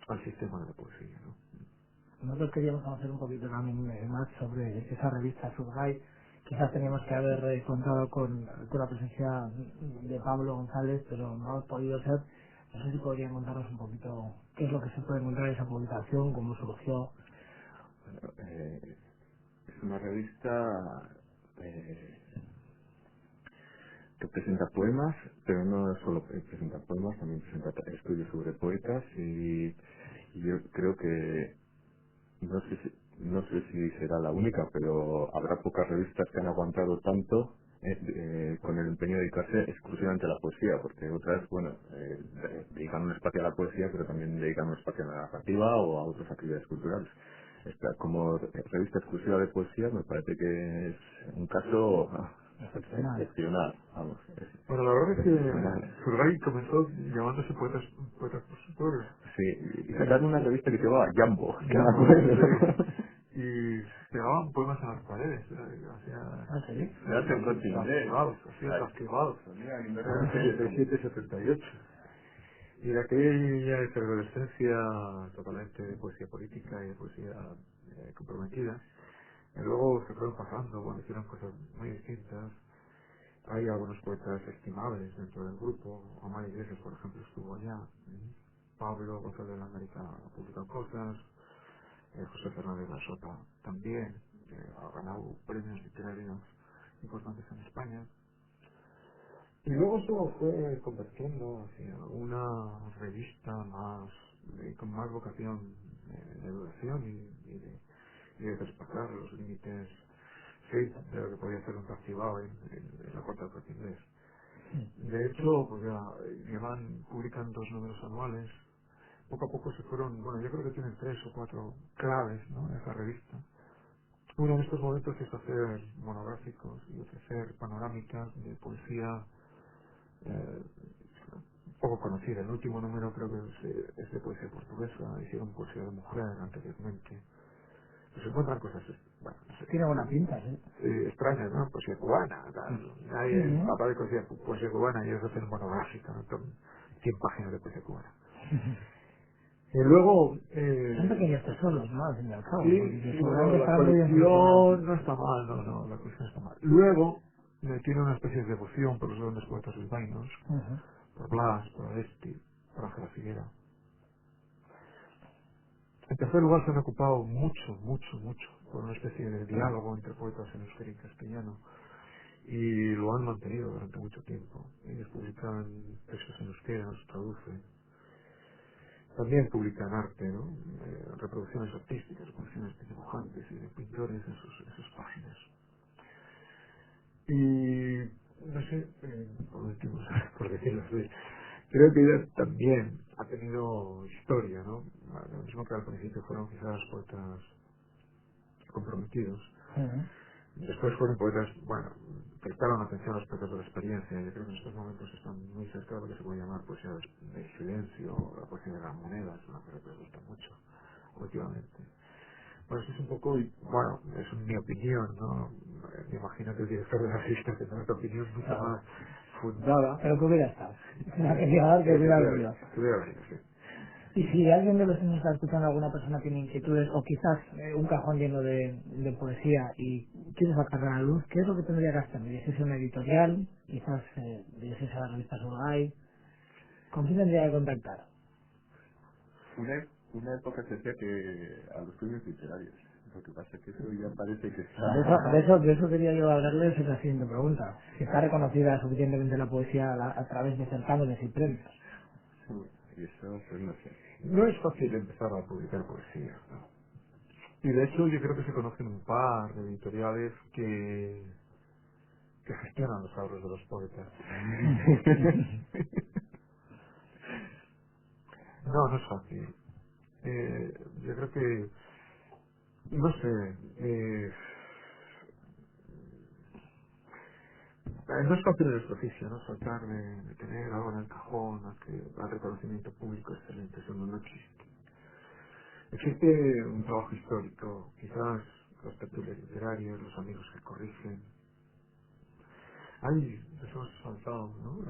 S3: al sistema de la poesía, ¿no?
S2: Nosotros queríamos conocer un poquito también más sobre esa revista Surgay. Quizás teníamos que haber contado con la presencia de Pablo González, pero no ha podido ser. No sé si podrían contarnos un poquito qué es lo que se puede encontrar en esa publicación, cómo surgió.
S4: Bueno, es una revista que presenta poemas, pero no solo presenta poemas, también presenta estudios sobre poetas y yo creo que no sé si será la única, pero habrá pocas revistas que han aguantado tanto con el empeño de dedicarse exclusivamente a la poesía, porque otras, bueno, dedican un espacio a la poesía, pero también dedican un espacio a la narrativa o a otras actividades culturales. Esta, como revista exclusiva de poesía, me parece que es un caso
S2: Excepcional.
S4: excepcional, vamos,
S3: Bueno, la verdad es
S4: es excepcional.
S3: que Surgay comenzó llamándose Poetas por su pueblo.
S4: Sí, y sacaron una revista que se llamaba Jambo, que me
S3: Jambo,
S4: acuerdo.
S3: sí. Y pegaban poemas en las paredes,
S2: Ah, sí.
S4: Se hacen corte inglés.
S3: hacían rasquivados,
S4: Sonía en
S3: en el
S4: inglés.
S3: 77-78. Y de aquella efervescencia totalmente de poesía política y de poesía comprometida, y luego se fueron pasando, bueno, hicieron cosas muy distintas. Hay algunos poetas estimables dentro del grupo. Omar Iglesias, por ejemplo, estuvo allá. Pablo González de la América ha publicado cosas. José Fernández La Sota también. Ha ganado premios literarios importantes en España. Y luego esto fue convirtiendo hacia una revista más con más vocación de duración y de traspasar los límites, sí, de lo que podía ser un archivado en la cuarta del inglés. De hecho, pues ya publican 2 números anuales. Poco a poco se fueron, bueno, yo creo que tienen 3 o 4 claves, ¿no?, en esa revista. Uno de estos momentos es hacer monográficos y ofrecer panorámicas de poesía eh, poco conocida. El último número creo que es de poesía portuguesa, hicieron poesía de mujer anteriormente. Pues se encuentran cosas, bueno, no sé,
S2: Tiene buena pinta, sí.
S3: extrañas, ¿no? Poesía cubana, tal. Nadie
S2: Sí.
S3: habla de poesía cubana y ellos hacen monográfica, ¿no? Son 100 páginas de poesía cubana. Y luego,
S2: Son pequeños tesoros, ¿no? Al fin y al cabo,
S3: sí,
S2: porque
S3: sí,
S2: seguramente
S3: bueno, la
S2: estarán muy bien seleccionados.
S3: colección no está mal, no, la colección está mal. Luego, tiene una especie de devoción por los grandes poetas bilbaínos,
S2: Ujú.
S3: por Blas, por Alesti, por Ángela Figuera. En tercer lugar, se han ocupado mucho por una especie de diálogo entre poetas en euskera y castellano, y lo han mantenido durante mucho tiempo. Ellos publican textos en euskera, los traducen. También publican arte, ¿no? Reproducciones artísticas, reproducciones de dibujantes y de pintores en sus páginas. Y, no sé, por último, por decirlo así, creo que ella también ha tenido historia, ¿no? Lo mismo que al principio fueron quizás poetas comprometidos.
S2: Ujú.
S3: Después fueron poetas, bueno, prestaron atención a aspectos de la experiencia. Yo creo que en estos momentos están muy cerca de lo que se puede llamar poesía de silencio, o la poesía de las monedas, una cosa que les gusta mucho últimamente. Pues es un poco, bueno, es mi opinión, ¿no? Me imagino que el director de la revista tendrá otra opinión mucho
S2: Claro.
S3: más fundada.
S2: Pero que hubiera estado. La que llegar que hubiera venido.
S3: Que hubiera venido, sí.
S2: Y si alguien de los que nos está escuchando, alguna persona tiene inquietudes o quizás un cajón lleno de poesía y quiere sacarla a la luz, ¿qué es lo que tendría que hacer? ¿Dirigirse a una editorial? Quizás dirigirse a la revista Surgay. ¿Con quién tendría que contactar?
S4: Una época se decía que a los premios literarios. Lo que pasa es que eso ya parece que
S2: De eso quería yo hablarles en la siguiente pregunta. Si está reconocida suficientemente la poesía a través de certámenes y premios.
S4: y eso, pues no sé.
S3: No es fácil empezar a publicar poesía, ¿no? Y de hecho yo creo que se conocen un par de editoriales que gestionan los ahorros de los poetas. No, no es fácil. Yo creo que No sé, no es fácil nuestro oficio, ¿no? Saltar de tener algo en el cajón al reconocimiento público excelente, eso no existe. Existe un trabajo histórico, quizás los tertulios literarios, los amigos que corrigen. Nos hemos saltado, ¿no?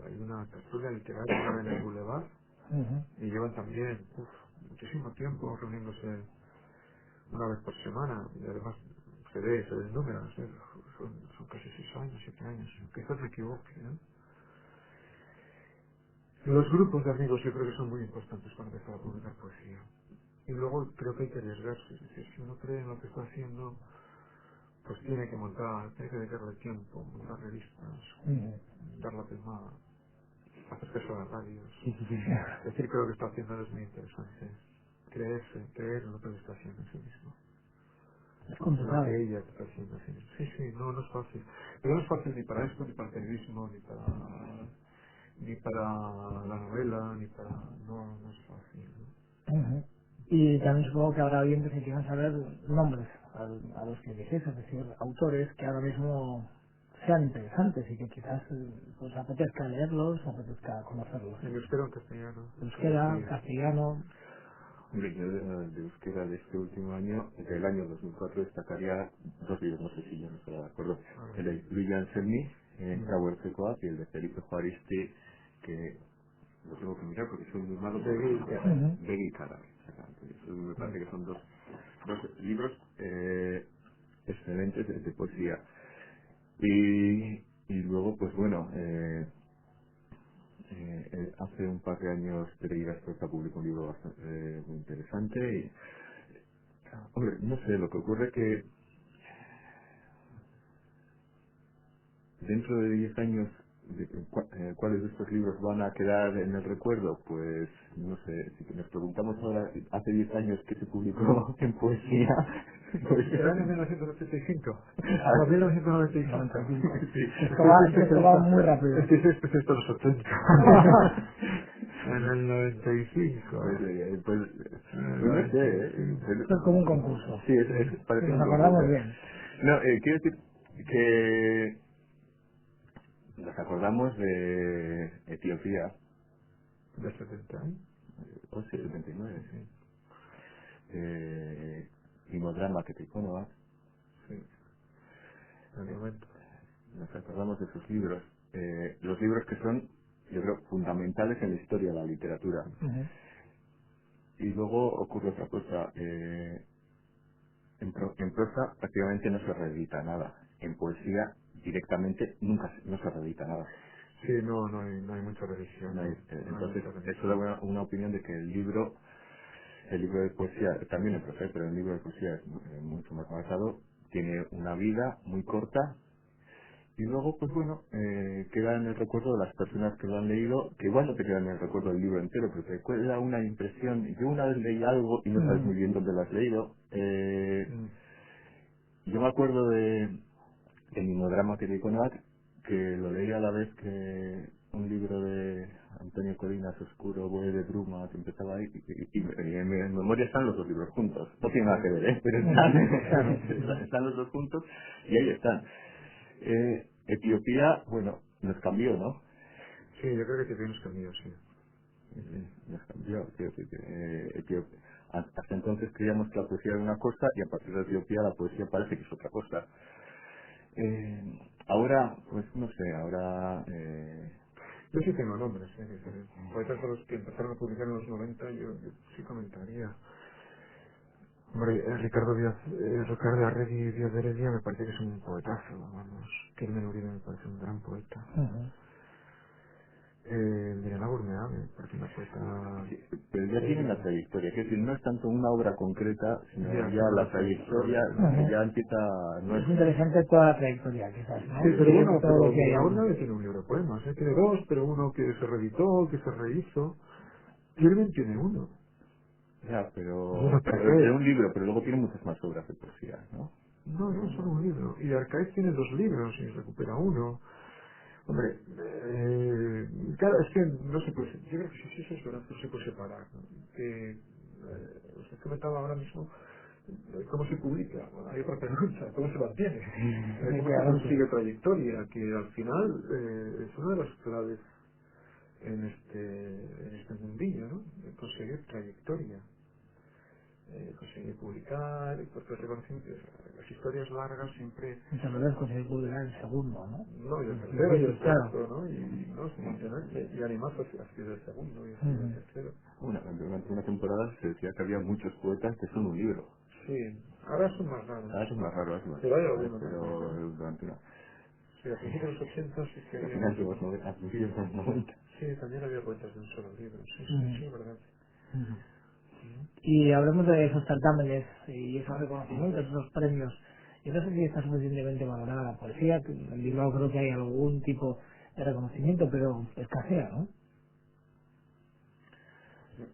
S3: Hay una tertulia literaria en el Boulevard
S2: Ujú.
S3: y llevan también muchísimo tiempo reuniéndose una vez por semana y además se ve el número, no sé, son casi 6 años, 7 años, quizás me equivoque, ¿no? Los grupos de amigos yo creo que son muy importantes para empezar a publicar poesía. Y luego creo que hay que arriesgarse, es decir, si uno cree en lo que está haciendo, pues tiene que montar, tiene que dedicarle tiempo, montar revistas,
S2: Ujú.
S3: dar la pelmada, hacer caso a las radios.
S2: Sí, sí, sí.
S3: Decir que lo que está haciendo es muy interesante. Creer en lo que le está haciendo en sí mismo.
S2: Es
S3: En lo
S2: complicado.
S3: que ella está haciendo en sí mismo. Sí, sí, no es fácil. Pero no es fácil ni para esto, ni para el periodismo, ni para la novela, ni para... No es fácil, ¿no?
S2: Ujú. Y también supongo que habrá oyentes que quieran saber nombres a los que eliges, es decir, autores que ahora mismo sean interesantes y que quizás pues apetezca leerlos, apetezca conocerlos.
S3: En euskera o en castellano.
S2: Euskera,
S3: Sí.
S2: castellano.
S4: Hombre, yo de euskera de este último año, del año 2004, destacaría dos libros, no sé si yo no estoy de acuerdo.
S3: A ver.
S4: El de Luis Anselmi,
S3: Mm.
S4: Cauertecoa, y el de Felipe Juaristi, que lo tengo que mirar porque soy muy malo
S3: De
S4: por
S3: Gay Cara.
S2: Ujú.
S4: Begui Cara. Exactamente. Eso me
S3: Mm.
S4: parece que son dos libros excelentes de poesía. Y luego, pues bueno, hace un par de años Pereira Especa publicó un libro bastante muy interesante y, hombre, no sé, lo que ocurre que dentro de 10 años, ¿cuáles de estos libros van a quedar en el recuerdo? Pues, no sé, si nos preguntamos ahora, hace 10 años que se publicó en poesía, pues...
S3: El año 1985. O
S4: hace-
S3: 1995.
S2: 95.
S4: sí,
S2: Esto va muy rápido.
S3: Este es especialista de los 80. En el 95.
S4: pues,
S3: En el
S4: no sé,
S3: 95.
S2: Esto es como un concurso.
S4: sí,
S2: Si
S4: parece
S2: nos
S4: un
S2: acordamos
S4: concurso.
S2: bien.
S4: No, quiero decir que nos acordamos de Etiopía,
S3: ¿De 70 años?
S4: o sí, el 29,
S3: Sí,
S4: Mimodrama que te icono,
S3: sí. En el 90.
S4: nos acordamos de sus libros, los libros que son, yo creo, fundamentales en la historia de la literatura.
S2: Ujú.
S4: Y luego ocurre otra cosa, en prosa prácticamente no se reedita nada, en poesía directamente no se reedita nada.
S3: Sí, no hay mucha revisión,
S4: No hay-
S3: ¿no? No hay
S4: entonces,
S3: mucha
S4: eso da
S3: revisión.
S4: una opinión de que el libro de poesía, también en prosa, pero el libro de poesía es mucho más avanzado, tiene una vida muy corta. Y luego, pues bueno, queda en el recuerdo de las personas que lo han leído, que igual no te queda en el recuerdo del libro entero, pero te queda una impresión. Yo una vez leí algo y no sabes
S2: Ujú.
S4: muy bien dónde lo has leído.
S3: Mm.
S4: Yo me acuerdo de mi monodrama que leí con Ad, que lo leí a la vez que un libro de Antonio Colinas, Oscuro, Boe de Bruma, que empezaba ahí, y en mi memoria están los dos libros juntos. No tiene nada que ver, ¿eh? Pero
S2: Claro.
S4: están los dos juntos y ahí están. Etiopía, bueno, nos cambió, ¿no?
S3: Sí, yo creo que te tienes cambiado, sí.
S4: Nos cambió. Quiero decir que, hasta entonces creíamos que la poesía era una cosa y a partir de Etiopía la poesía parece que es otra cosa. Ahora, pues no sé, ahora...
S3: Yo sí tengo nombres, poetas de los que empezaron a publicar en los 90, yo sí comentaría. Hombre, Ricardo Arregui Díaz de Heredia me parece que es un poetazo, vamos. Carmen Uribe me parece un gran poeta.
S2: Ujú.
S3: Mirena Gurmea me parece una poeta
S4: sí, pero ya tiene una
S3: seria.
S4: trayectoria, es decir, no es tanto una obra concreta, sino
S3: Ya,
S4: ya
S3: tengo
S4: la
S3: una
S4: trayectoria
S3: trayectoria.
S4: que
S2: Ujú.
S4: ya empieza, no es...
S2: Es interesante toda la trayectoria, quizás, ¿no?
S3: Sí, pero
S2: Y
S3: bueno,
S2: todo lo
S3: pero
S2: que
S3: Mirena
S2: hay.
S3: Gurmea tiene un libro de poemas, tiene dos, pero uno que se reeditó, que se rehizo. Kirben tiene uno.
S4: Ya,
S3: Uno
S4: pero de
S3: Arcaez.
S4: un libro, pero luego tiene muchas más obras de poesía, ¿no?
S3: No, solo un libro. Y Arcaez tiene dos libros y recupera uno. Hombre, claro, es que no se puede, yo creo que sí, eso es verdad, no se puede separar, ¿no? Que usted comentaba ahora mismo ¿Cómo se publica? Bueno, hay otra pregunta, ¿cómo se mantiene? ¿Cómo se
S2: Claramente.
S3: consigue trayectoria? Que al final es una de las claves en este mundillo, ¿no? De conseguir trayectoria, conseguir publicar, porque el reconocimiento, las historias largas siempre,
S2: Muchas veces conseguir publicar el segundo, ¿no?
S3: no, y el
S2: Es
S3: tercero y
S2: difícil,
S3: el
S2: claro.
S3: cuarto, ¿no? Y no, es emocionante, y animar a escribir el segundo y a escribir el
S2: Ujú.
S3: tercero.
S4: Durante una temporada se decía que había muchos poetas que son un libro.
S3: Sí, ahora son más raros,
S4: Ahora es más raro, es más
S3: pero hay
S4: raro,
S3: algunos más
S4: pero
S3: raros.
S4: durante una...
S3: Sí, a principios de los 80 sí que
S4: Al
S3: había
S4: final
S3: muchos.
S4: de los 90, a principios de los 90.
S3: Sí, también había cuentas de un solo libro. Sí, sí,
S2: Ujú.
S3: sí, verdad.
S2: Ujú.
S3: Ujú.
S2: Y hablemos de esos certámenes y esos reconocimientos, esos premios. Yo no sé si está suficientemente valorada la poesía, que en Bilbao creo que hay algún tipo de reconocimiento, pero escasea, ¿no?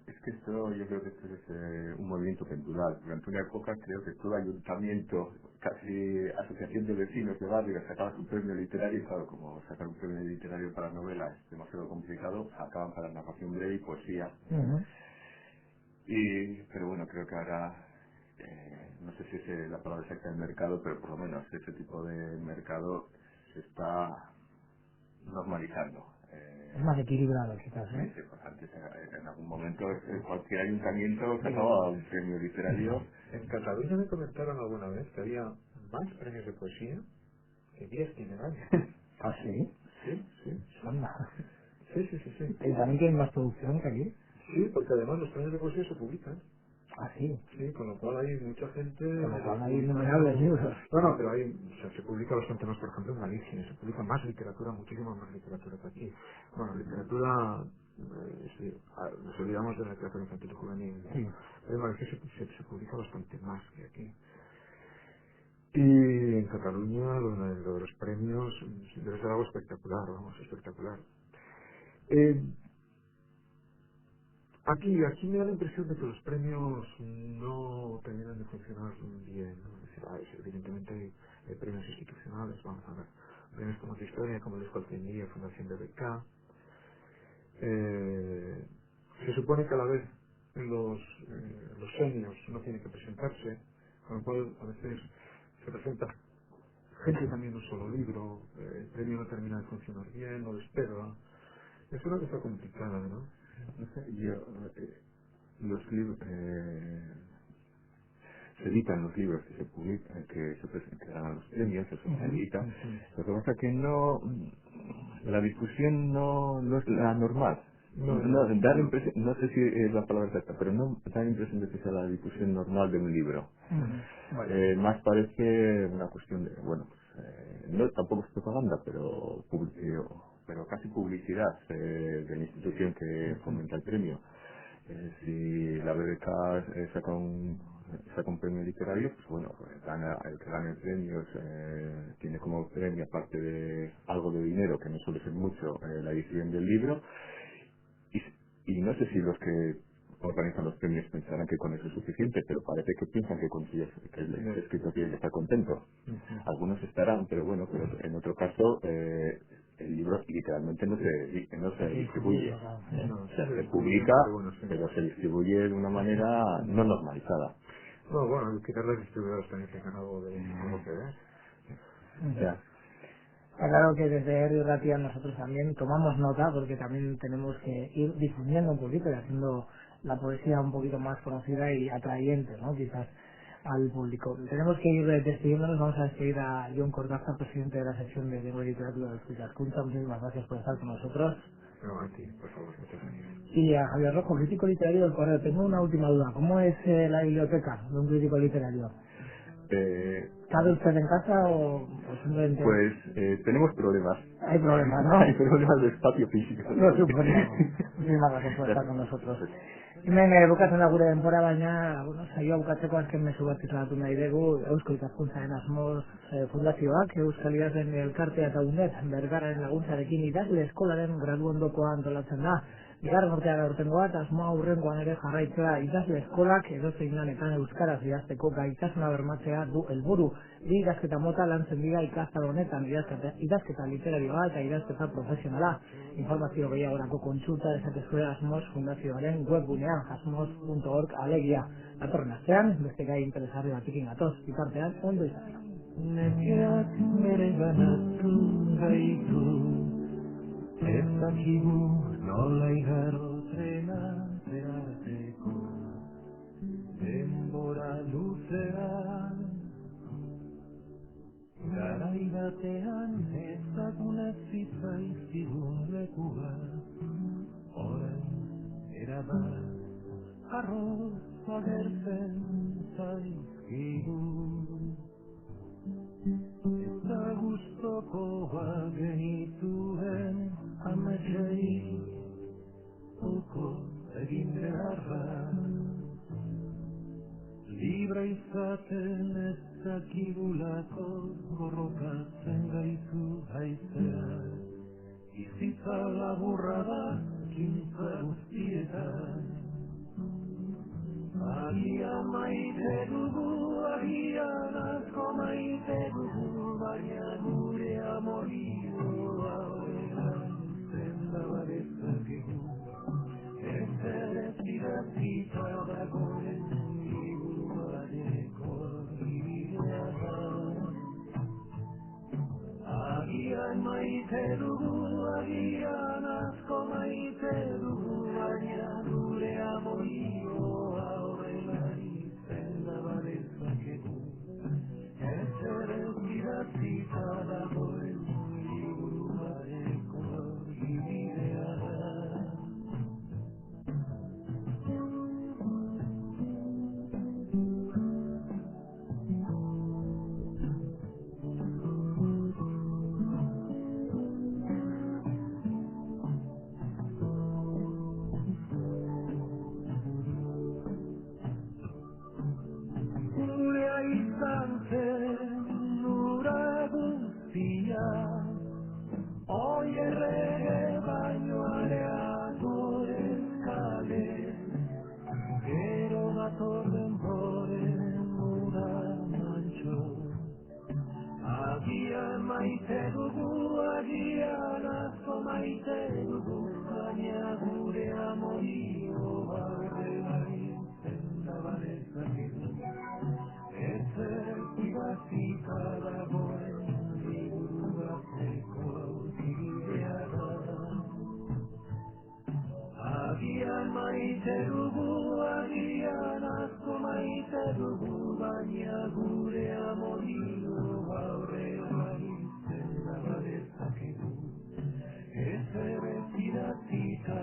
S4: Es que esto, yo creo que esto es un movimiento pendular. Durante una época creo que todo ayuntamiento, casi asociación de vecinos de barrio, sacaba su premio literario y claro, como sacar un premio literario para novela es demasiado complicado, sacaban para narración breve y poesía.
S2: Ujú.
S4: Pero bueno, creo que ahora, no sé si es la palabra exacta del mercado, pero por lo menos ese tipo de mercado se está normalizando.
S2: Es más equilibrado quizás,
S4: Sí,
S2: ¿no?
S4: sí, pues antes en algún momento cualquier ayuntamiento sacaba un premio literario.
S3: En Cataluña me comentaron alguna vez que había más premios de poesía que días generales.
S2: Ah, sí.
S3: Sí, sí, sí.
S2: Anda.
S3: Sí, sí, sí, sí.
S2: ¿Y también tienen más producción que aquí?
S3: Sí, porque además los premios de poesía se publican.
S2: Ah, sí.
S3: Sí, con lo cual hay mucha gente
S2: Con lo cual hay innumerables
S3: publicando.
S2: libros.
S3: Bueno, pero hay, o sea, se publica bastante más, por ejemplo, en Galicia, se publica más literatura, muchísimo más literatura que aquí. Bueno, literatura, sí, nos olvidamos de la literatura infantil y juvenil, ¿no?
S2: Sí.
S3: Pero en Galicia se publica bastante más que aquí. Y en Cataluña lo de los premios debe ser algo espectacular, vamos, espectacular. Eh, aquí me da la impresión de que los premios no terminan de funcionar bien, ¿no? Es decir, evidentemente hay premios institucionales, vamos a ver, premios como de historia, como el Escoltendía, Fundación BBK. Se supone que a la vez los seniors no tienen que presentarse, con lo cual a veces se presenta gente también un solo libro, el premio no termina de funcionar bien, no despega. Es una cosa complicada, ¿no?
S4: No sé, los libros, se editan los libros que se publican, que se presentan, que ganan los premios, eso se
S2: Ujú.
S4: edita.
S3: Ujú.
S4: Lo que pasa es que no, la difusión no es la normal.
S3: No,
S4: No,
S3: no,
S4: da la
S3: no.
S4: impresión, no sé si es la palabra exacta, pero no da la impresión de que sea la difusión normal de un libro.
S2: Ujú.
S3: Vaya.
S4: Más parece una cuestión de, bueno, no tampoco es propaganda, pero casi publicidad de la institución que fomenta el premio. Si la BBK saca un premio literario, pues bueno, el que gana el premio tiene como premio, aparte de algo de dinero, que no suele ser mucho, la edición del libro, y no sé si los que organizan los premios pensarán que con eso es suficiente, pero parece que piensan que con que el escritor tiene que estar contento.
S3: Ujú.
S4: Algunos estarán, pero bueno, pero en otro caso el libro literalmente no se
S2: Sí,
S4: distribuye.
S2: claro.
S3: No, se
S4: Se
S3: distribuyen,
S4: publica,
S3: pero bueno, sí.
S4: pero se distribuye de una manera no normalizada.
S3: No, bueno, quizás las distribuidoras también tengan algo que ver.
S2: Ujú.
S4: Ya.
S2: Está claro que desde Río Ratia nosotros también tomamos nota porque también tenemos que ir difundiendo un poquito y haciendo la poesía un poquito más conocida y atrayente, ¿no? Quizás al público. Tenemos que ir despidiéndonos, vamos a despedir a John Cortázar, presidente de la sección de Lengua y Literatura de Escuchas Junta. Muchísimas gracias por estar con nosotros.
S3: No, a ti, por favor, muchas gracias.
S2: Y a Javier Rojo, crítico literario del Correo. Tengo una última duda. ¿Cómo es la biblioteca de un crítico literario?
S4: Eh,
S2: ¿Cabe usted en casa o simplemente
S4: pues tenemos problemas.
S2: hay problemas,
S4: Hay
S2: no?
S4: problemas de espacio físico.
S2: Lo suponíamos. Muchísimas gracias por estar con nosotros. Hemen bukatzen da gure denbora, baina, bueno, saioa bukatzeko azken mezu bat izlatu nahi dugu, Eusko Ikaskuntzaren asmoz fundazioak, Euskal Idazlen Elkartea eta UNED, Bergararen laguntzarekin idazle eskolaren gradu ondokoa antolatzen da. Bigarren urtean aurtengoa eta asmoa hurrengoan ere jarraitzea ikasle eskolak edozein lanetan euskaraz idazteko gaitasuna bermatzea du helburu. Bi idazketa mota lantzen dira ikastaro honetan, idazketa literarioa eta idazketa profesionala. Informazio gehiagorako kontsulta dezakezue Asmoz Fundazioaren webgunean asmoz.org alegia. Datorren astean, beste gai interesgarri batekin gatoz, bitartean ondo izan.
S7: Nekeak bereganatu gaitu, ez dakigu nola igaro trena zeharteko, denbora luzea. Garai batean ezagunez zitzaizkigun lekua, orain erabat arroz agertzen zaizkigu. Eta gustokoa genituen ametsei uko egin beharra, libra izaten ez dakigulako gorrokatzen gaitu haizea, bizitza laburra da kintza guztietan. Agian maite dugu, agian asko maite dugu, baina gure amorioa horrean zenda badezakegu. Ez idatzita dagoen liburu bateko bidea da. Agian maite dugu, agian asko maite dugu, baina gure amorioa idatzita dagoen liburu bateko bidea da. Gurea izan zen ura guztia, hoi errege baino areago eskale, gero datorren boren ura mantxo. Agian maite dugu, agian asko maite dugu, baina gure amorioa horrela izenda badezakegu. Ez idatzita dagoen liburu bateko bidea da. Agian maite dugu, agian asko maite dugu, baina gure amorioa horrela izenda badezakegu. Ez idatzita